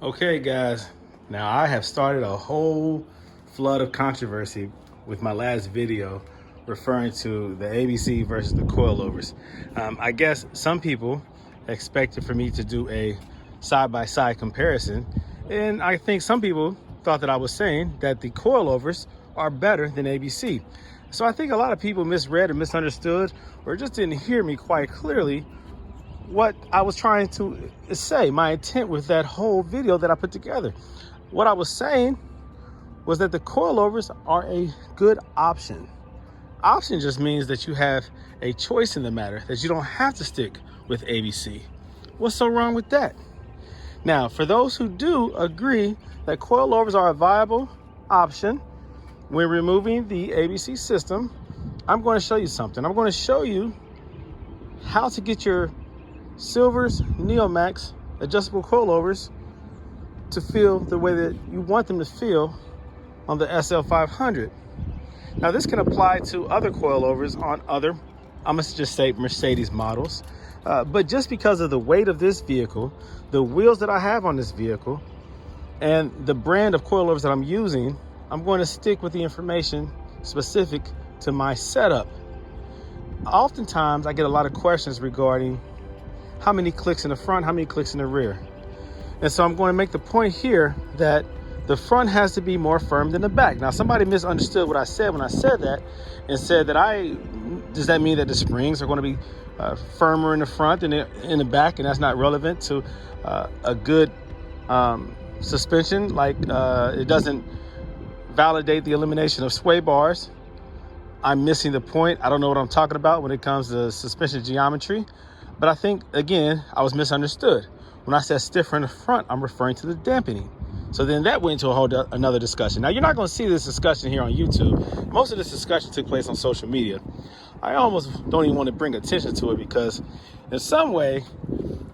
Okay, guys, now I have started a whole flood of controversy with my last video referring to the ABC versus the coilovers. I guess some people expected for me to do a side-by-side comparison, and I think some people thought that I was saying that the coilovers are better than ABC. So I think a lot of people misread or misunderstood or just didn't hear me quite clearly what I was trying to say, my intent with that whole video that I put together. What I was saying was that the coilovers are a good option. Option just means that you have a choice in the matter, that you don't have to stick with ABC. What's so wrong with that? Now, for those who do agree that coilovers are a viable option when removing the ABC system, I'm going to show you something. I'm going to show you how to get your Silvers Neomax adjustable coilovers to feel the way that you want them to feel on the SL500. Now this can apply to other coilovers on other, I'm gonna just say Mercedes models, but just because of the weight of this vehicle, the wheels that I have on this vehicle, and the brand of coilovers that I'm using, I'm going to stick with the information specific to my setup. Oftentimes I get a lot of questions regarding how many clicks in the front, how many clicks in the rear. And so I'm going to make the point here that the front has to be more firm than the back. Now, somebody misunderstood what I said when I said that and said that does that mean that the springs are going to be firmer in the front than in the back, and that's not relevant to a good suspension? Like it doesn't validate the elimination of Swaybars. I'm missing the point. I don't know what I'm talking about when it comes to suspension geometry. But I think, again, I was misunderstood. When I said stiffer in the front, I'm referring to the dampening. So then that went into another discussion. Now, you're not going to see this discussion here on YouTube. Most of this discussion took place on social media. I almost don't even want to bring attention to it because in some way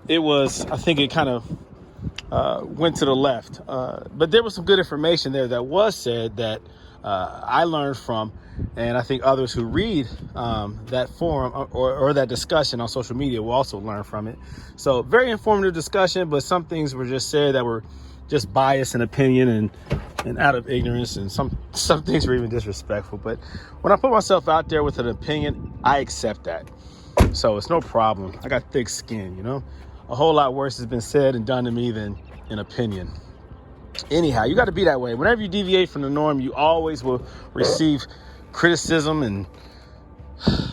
I think it kind of went to the left. But there was some good information there that was said that I learned from, and I think others who read that forum or that discussion on social media will also learn from it. So very informative discussion, but some things were just said that were just bias and opinion and out of ignorance, and some things were even disrespectful. But when I put myself out there with an opinion, I accept that. So it's no problem. I got thick skin, you know. A whole lot worse has been said and done to me than an opinion. Anyhow, you got to be that way. Whenever you deviate from the norm, you always will receive criticism, and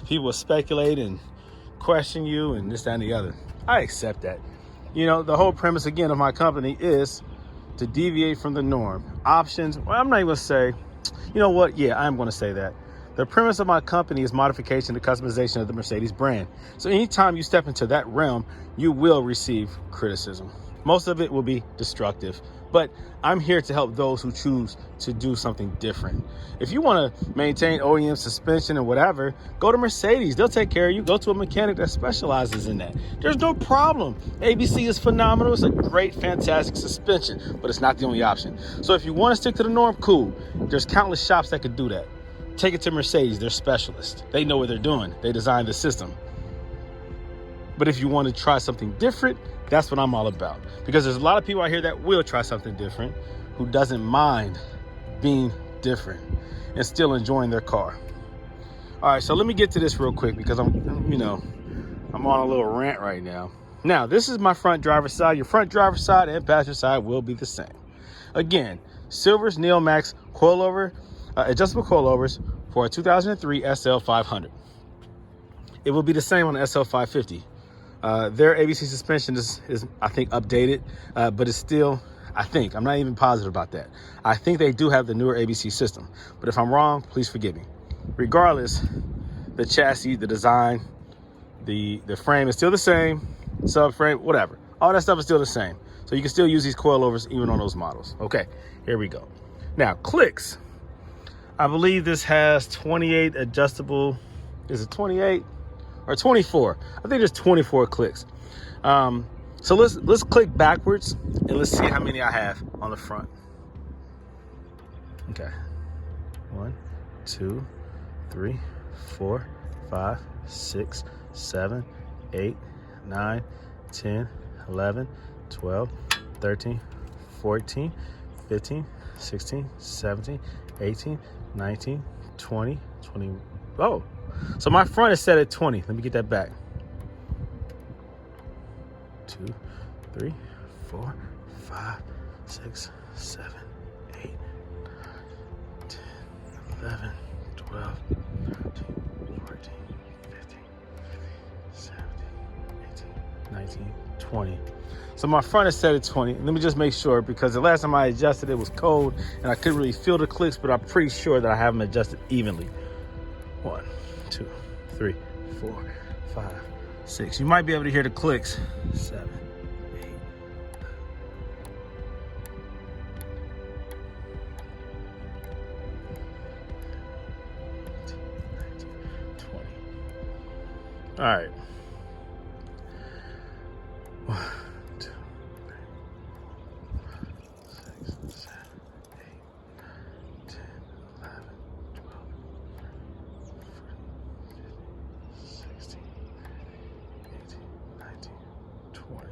people will speculate and question you and this, that, and the other. I accept that. You know, the whole premise, again, of my company is to deviate from the norm. Options, well, I'm not even going to say, you know what? Yeah, I'm going to say that. The premise of my company is modification and customization of the Mercedes brand. So anytime you step into that realm, you will receive criticism. Most of it will be destructive, but I'm here to help those who choose to do something different. If you want to maintain OEM suspension and whatever, go to Mercedes. They'll take care of you. Go to a mechanic that specializes in that. There's no problem. ABC is phenomenal. It's a great, fantastic suspension, but it's not the only option. So if you want to stick to the norm, cool. There's countless shops that could do that. Take it to Mercedes. They're specialists. They know what they're doing. They designed the system. But if you want to try something different, that's what I'm all about. Because there's a lot of people out here that will try something different, who doesn't mind being different and still enjoying their car. All right, so let me get to this real quick because I'm on a little rant right now. Now, this is my front driver's side. Your front driver's side and passenger side will be the same. Again, Silvers Neomax coilover, adjustable coilovers for a 2003 SL500. It will be the same on the SL550. Their ABC suspension is I think updated, but it's still, I'm not even positive about that. I think they do have the newer ABC system, but if I'm wrong, please forgive me. Regardless, the chassis, the design, the frame is still the same, subframe, whatever. All that stuff is still the same. So you can still use these coilovers even on those models. Okay, here we go. Now, clicks. I believe this has 28 adjustable, is it 28? Or 24. I think there's 24 clicks. So let's click backwards and let's see how many I have on the front. Okay. 1, 2, 3, 4, 5, 6, 7, 8, 9, 10, 11, 12, 13, 14, 15, 16, 17, 18, 19, 20, 20. Oh, so my front is set at 20. Let me get that back. 2, 3, 4, 5, 6, 7, 8, 10, 11, 12, 13, 14, 15, 17, 18, 19, 20. So my front is set at 20. Let me just make sure, because the last time I adjusted it was cold and I couldn't really feel the clicks, but I'm pretty sure that I have them adjusted evenly. 1, 2, 3, 4, 5, 6. You might be able to hear the clicks. 7, 8, 9, 19, 20. All right. 1, 2, 3, 4, 5, 6, 7, 8, 9, 10, 11, 12, 13, 16, 18, 19, 20.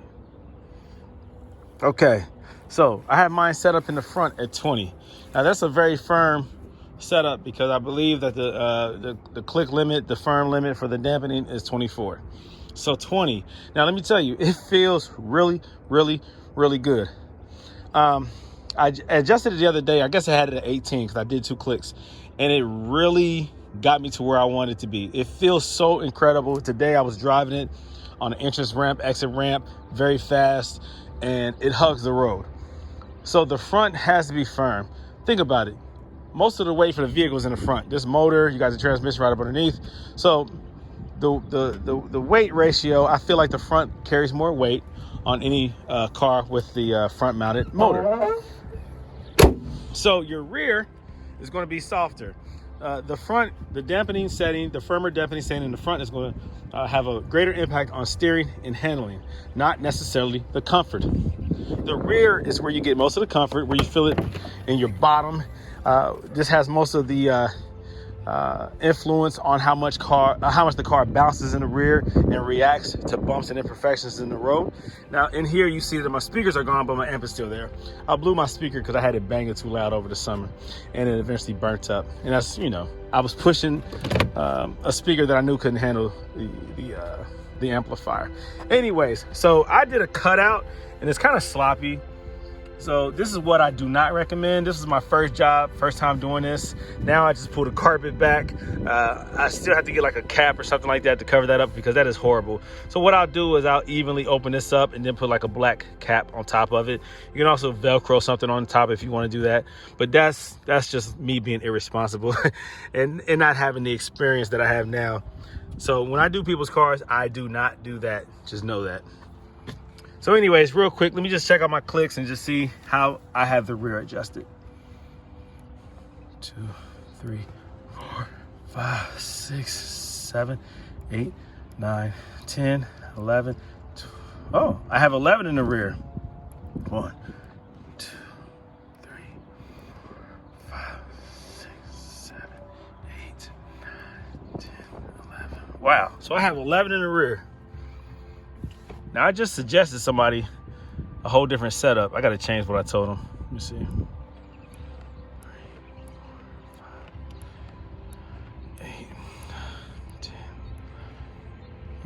Okay, so I have mine set up in the front at 20. Now that's a very firm setup because I believe that the click limit, the firm limit for the dampening is 24. So 20. Now let me tell you, it feels really, really, really good. I adjusted it the other day. I guess I had it at 18 because I did 2 clicks, and it really got me to where I wanted to be. It feels so incredible. Today I was driving it on an entrance ramp, exit ramp, very fast, and it hugs the road. So the front has to be firm. Think about it. Most of the weight for the vehicle is in the front. This motor, you got the transmission right up underneath. So the weight ratio, I feel like the front carries more weight on any car with the front mounted motor. So your rear is going to be softer. The front, the dampening setting, the firmer dampening setting in the front is going to have a greater impact on steering and handling, not necessarily the comfort. The rear is where you get most of the comfort, where you feel it in your bottom. This has most of the influence on how much the car bounces in the rear and reacts to bumps and imperfections in the road. Now in here you see that my speakers are gone, but my amp is still there. I blew my speaker because I had it banging too loud over the summer, and it eventually burnt up. And that's, you know, I was pushing a speaker that I knew couldn't handle the amplifier. Anyways, so I did a cutout, and it's kind of sloppy. So this is what I do not recommend. This is my first time doing this. Now I just pull the carpet back. I still have to get like a cap or something like that to cover that up, because that is horrible. So what I'll do is I'll evenly open this up and then put like a black cap on top of it. You can also Velcro something on top if you want to do that. But that's just me being irresponsible and not having the experience that I have now. So when I do people's cars, I do not do that. Just know that. So anyways, real quick, let me just check out my clicks and just see how I have the rear adjusted. 2, 3, 4, 5, 6, 7, 8, 9, 10, 11. 12. Oh, I have 11 in the rear. 1, 2, 3, 4, 5, 6, 7, 8, 9, 10, 11. Wow, so I have 11 in the rear. Now, I just suggested somebody a whole different setup. I got to change what I told them. Let me see. 3, 4, 5, 8, 9, 10.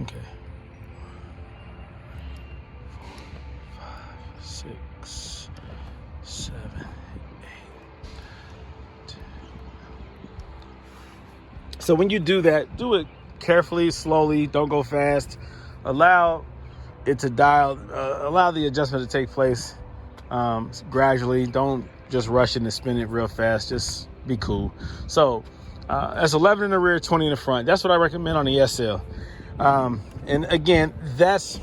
Okay. 4, 5, 6, 7, 8, 10. So when you do that, do it carefully, slowly. Don't go fast. Allow it to dial, allow the adjustment to take place gradually. Don't just rush it and spin it real fast. Just be cool. So that's 11 in the rear, 20 in the front. That's what I recommend on the SL. And again, that's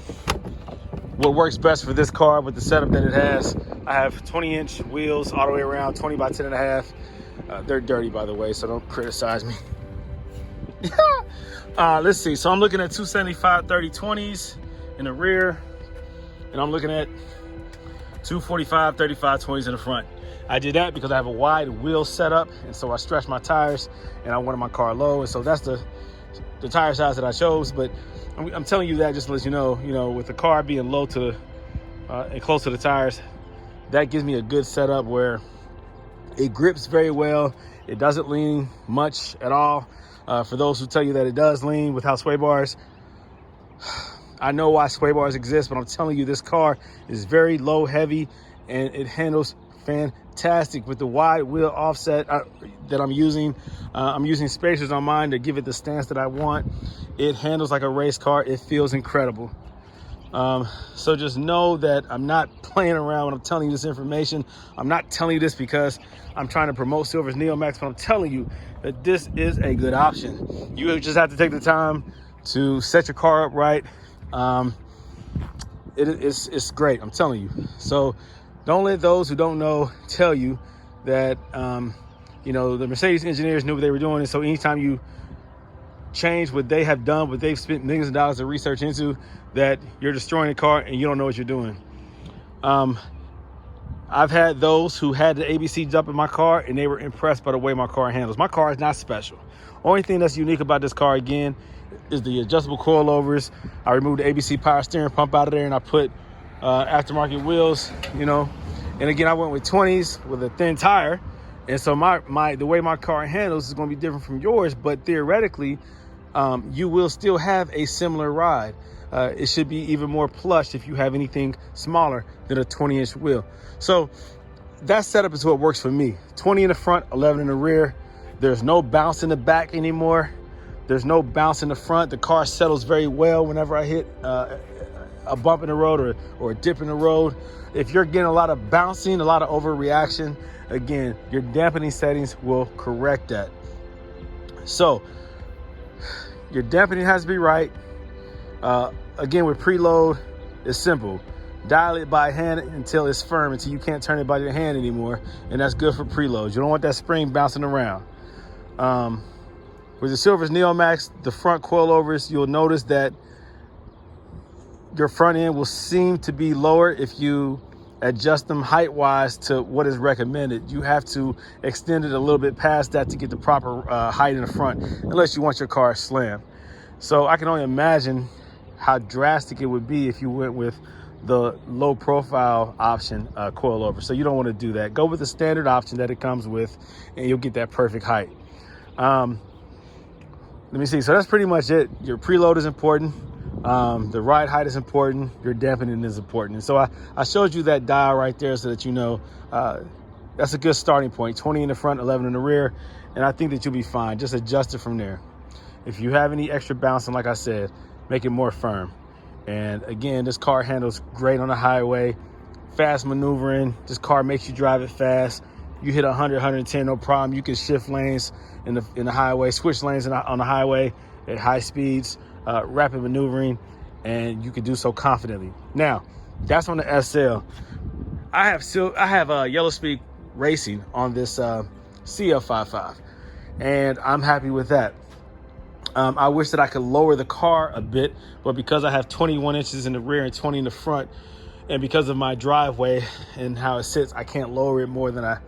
what works best for this car with the setup that it has. I have 20-inch wheels all the way around, 20 by 10.5. They're dirty, by the way, so don't criticize me. Let's see. So I'm looking at 275 30/20s in the rear, and I'm looking at 245 35/20s in the front. I did that because I have a wide wheel setup, and so I stretched my tires, and I wanted my car low, and so that's the tire size that I chose. But I'm telling you that just to let you know, with the car being low to and close to the tires, that gives me a good setup where it grips very well. It doesn't lean much at all. For those who tell you that it does lean without sway bars, I know why sway bars exist, but I'm telling you, this car is very low heavy and it handles fantastic with the wide wheel offset that I'm using. I'm using spacers on mine to give it the stance that I want. It handles like a race car. It feels incredible. So just know that I'm not playing around when I'm telling you this information. I'm not telling you this because I'm trying to promote Silver's NeoMax, but I'm telling you that this is a good option. You just have to take the time to set your car up right. It's great, I'm telling you. So don't let those who don't know tell you that, you know, the Mercedes engineers knew what they were doing. And so anytime you change what they have done, what they've spent millions of dollars of research into, that you're destroying the car and you don't know what you're doing. I've had those who had the ABC jump in my car and they were impressed by the way my car handles. My car is not special. Only thing that's unique about this car, again, is the adjustable coilovers. I removed the ABC power steering pump out of there and I put aftermarket wheels, you know. And again, I went with 20s with a thin tire. And so the way my car handles is going to be different from yours, but theoretically, you will still have a similar ride. It should be even more plush if you have anything smaller than a 20-inch wheel. So that setup is what works for me. 20 in the front, 11 in the rear. There's no bounce in the back anymore. There's no bounce in the front. The car settles very well whenever I hit a bump in the road or a dip in the road. If you're getting a lot of bouncing, a lot of overreaction, again, your dampening settings will correct that. So your dampening has to be right. Again, with preload, it's simple. Dial it by hand until it's firm, until you can't turn it by your hand anymore. And that's good for preloads. You don't want that spring bouncing around. With the Silver's NeoMax, the front coilovers, you'll notice that your front end will seem to be lower if you adjust them height-wise to what is recommended. You have to extend it a little bit past that to get the proper height in the front, unless you want your car slammed. So I can only imagine how drastic it would be if you went with the low profile option coilover. So you don't want to do that. Go with the standard option that it comes with and you'll get that perfect height. Let me see. So that's pretty much it. Your preload is important. The ride height is important. Your dampening is important. And so I showed you that dial right there so that you know that's a good starting point. 20 in the front, 11 in the rear. And I think that you'll be fine. Just adjust it from there. If you have any extra bouncing, like I said, make it more firm. And again, this car handles great on the highway. Fast maneuvering. This car makes you drive it fast. You hit 100, 110, no problem. You can shift lanes in the highway, switch lanes on the highway at high speeds, rapid maneuvering, and you can do so confidently. Now, that's on the SL. I have Yellow Speed Racing on this CL55, and I'm happy with that. I wish that I could lower the car a bit, but because I have 21 inches in the rear and 20 in the front, and because of my driveway and how it sits, I can't lower it more than I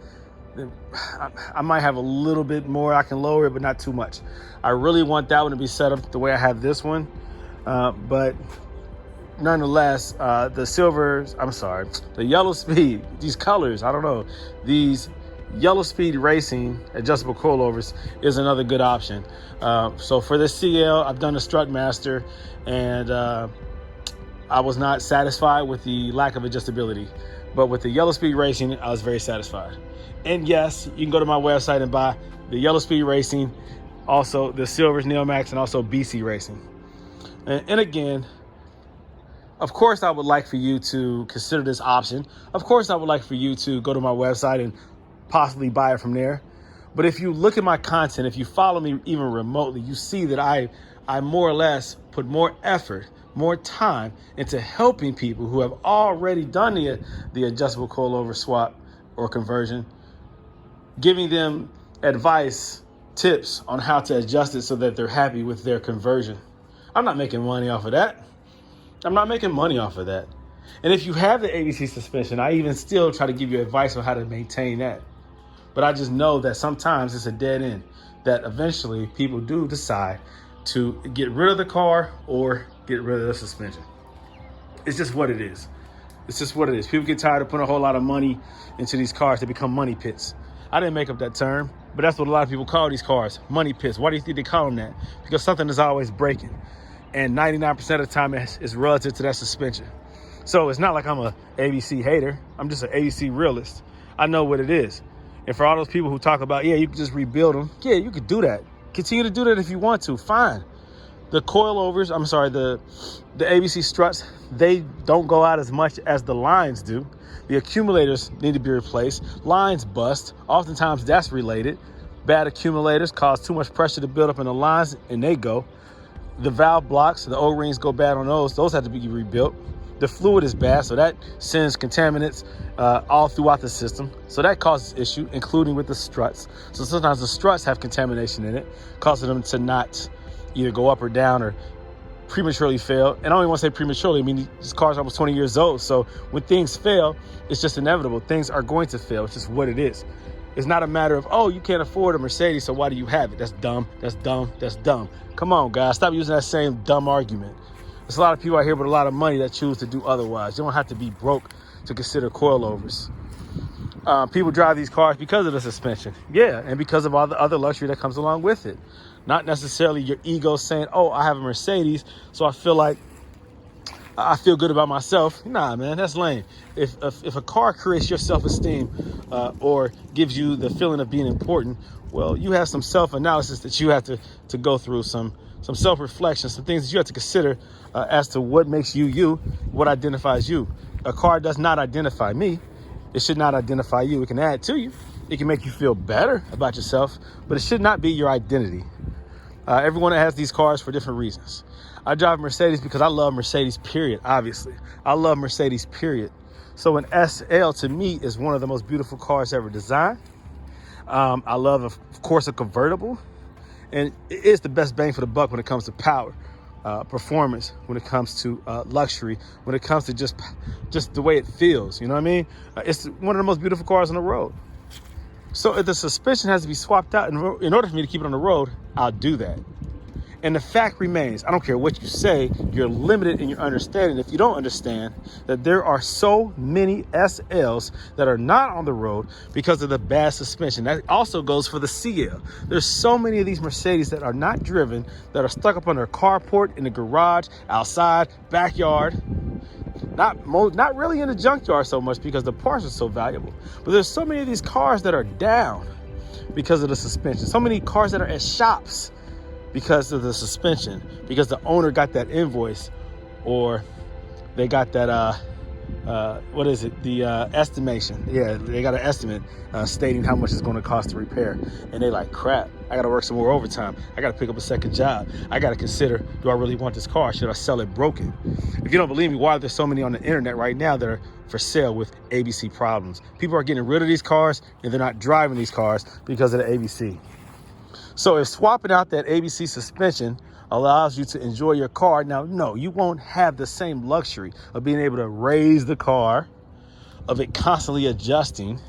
might have a little bit more I can lower it, but not too much. I really want that one to be set up the way I have this one. But nonetheless, the Yellow Speed, these colors, I don't know, these Yellow Speed Racing adjustable coilovers is another good option. So for this CL, I've done a strut master, and I was not satisfied with the lack of adjustability. But with the Yellow Speed Racing, I was very satisfied. And yes, you can go to my website and buy the Yellow Speed Racing, also the Silver's NeoMax, and also BC Racing. And again, of course, I would like for you to consider this option. Of course, I would like for you to go to my website and possibly buy it from there. But if you look at my content, if you follow me even remotely, you see that I more or less put more effort, more time into helping people who have already done the adjustable coilover swap or conversion, giving them advice, tips on how to adjust it so that they're happy with their conversion. I'm not making money off of that. I'm not making money off of that. And if you have the ABC suspension, I even still try to give you advice on how to maintain that. But I just know that sometimes it's a dead end, that eventually people do decide to get rid of the car or get rid of the suspension. It's just what it is. It's just what it is. People get tired of putting a whole lot of money into these cars. They become money pits. I didn't make up that term, but that's what a lot of people call these cars, money pits. Why do you think they call them that? Because something is always breaking. And 99% of the time it's relative to that suspension. So it's not like I'm a ABC hater. I'm just an ABC realist. I know what it is. And for all those people who talk about, yeah, you can just rebuild them. Yeah, you could do that. Continue to do that if you want to. Fine. The coilovers, the ABC struts, they don't go out as much as the lines do. The accumulators need to be replaced. Lines bust. Oftentimes that's related. Bad accumulators cause too much pressure to build up in the lines and they go. The valve blocks, the O-rings go bad on those. Those have to be rebuilt. The fluid is bad, so that sends contaminants all throughout the system. So that causes issue, including with the struts. So sometimes the struts have contamination in it, causing them to not either go up or down or prematurely fail. And I don't even want to say prematurely. I mean, this car's almost 20 years old. So when things fail, it's just inevitable. Things are going to fail. It's just what it is. It's not a matter of, oh, you can't afford a Mercedes, so why do you have it? That's dumb. That's dumb. That's dumb. Come on, guys. Stop using that same dumb argument. There's a lot of people out here with a lot of money that choose to do otherwise. You don't have to be broke to consider coilovers. People drive these cars because of the suspension. Yeah, and because of all the other luxury that comes along with it. Not necessarily your ego saying, oh, I have a Mercedes, so I feel good about myself. Nah, man, that's lame. If a car creates your self-esteem or gives you the feeling of being important, well, you have some self-analysis that you have to go through, some self-reflection, some things that you have to consider as to what makes you you, what identifies you. A car does not identify me. It should not identify you. It can add to you. It can make you feel better about yourself, but it should not be your identity. Everyone that has these cars for different reasons. I drive Mercedes because I love Mercedes, period, obviously. I love Mercedes, period. So an SL to me is one of the most beautiful cars ever designed. I love, of course, a convertible. And it is the best bang for the buck when it comes to power, performance, when it comes to luxury, when it comes to just the way it feels. You know what I mean? It's one of the most beautiful cars on the road. So if the suspension has to be swapped out in order for me to keep it on the road, I'll do that. And the fact remains, I don't care what you say, you're limited in your understanding if you don't understand that there are so many SLs that are not on the road because of the bad suspension. That also goes for the CL. There's so many of these Mercedes that are not driven, that are stuck up on their carport, in the garage, outside, backyard. Not really in the junkyard so much because the parts are so valuable. But there's so many of these cars that are down because of the suspension. So many cars that are at shops because of the suspension, because the owner got that invoice or they got that, estimation. Yeah, they got an estimate stating how much it's going to cost to repair. And they like, crap, I got to work some more overtime. I got to pick up a second job. I got to consider, do I really want this car? Should I sell it broken? If you don't believe me, why are there so many on the internet right now that are for sale with ABC problems? People are getting rid of these cars and they're not driving these cars because of the ABC. So if swapping out that ABC suspension allows you to enjoy your car, now, no, you won't have the same luxury of being able to raise the car, of it constantly adjusting.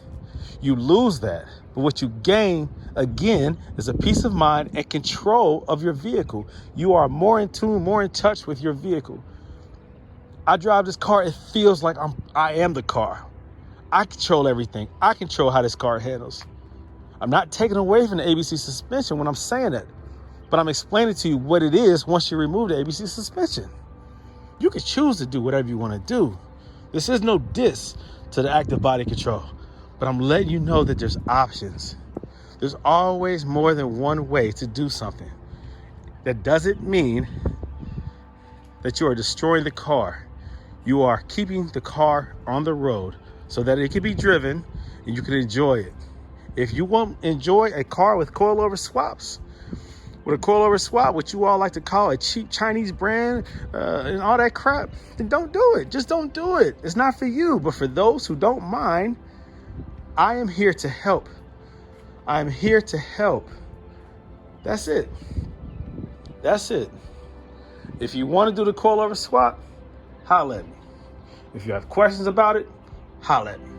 You lose that. But what you gain, again, is a peace of mind and control of your vehicle. You are more in tune, more in touch with your vehicle. I drive this car, it feels like I am the car. I control everything. I control how this car handles. I'm not taking away from the ABC suspension when I'm saying that, but I'm explaining to you what it is once you remove the ABC suspension. You can choose to do whatever you want to do. This is no diss to the active body control, but I'm letting you know that there's options. There's always more than one way to do something. That doesn't mean that you are destroying the car. You are keeping the car on the road so that it can be driven and you can enjoy it. If you won't enjoy a car with coilover swaps, with a coilover swap, what you all like to call a cheap Chinese brand and all that crap, then don't do it. Just don't do it. It's not for you. But for those who don't mind, I am here to help. I'm here to help. That's it. That's it. If you want to do the coilover swap, holla at me. If you have questions about it, holla at me.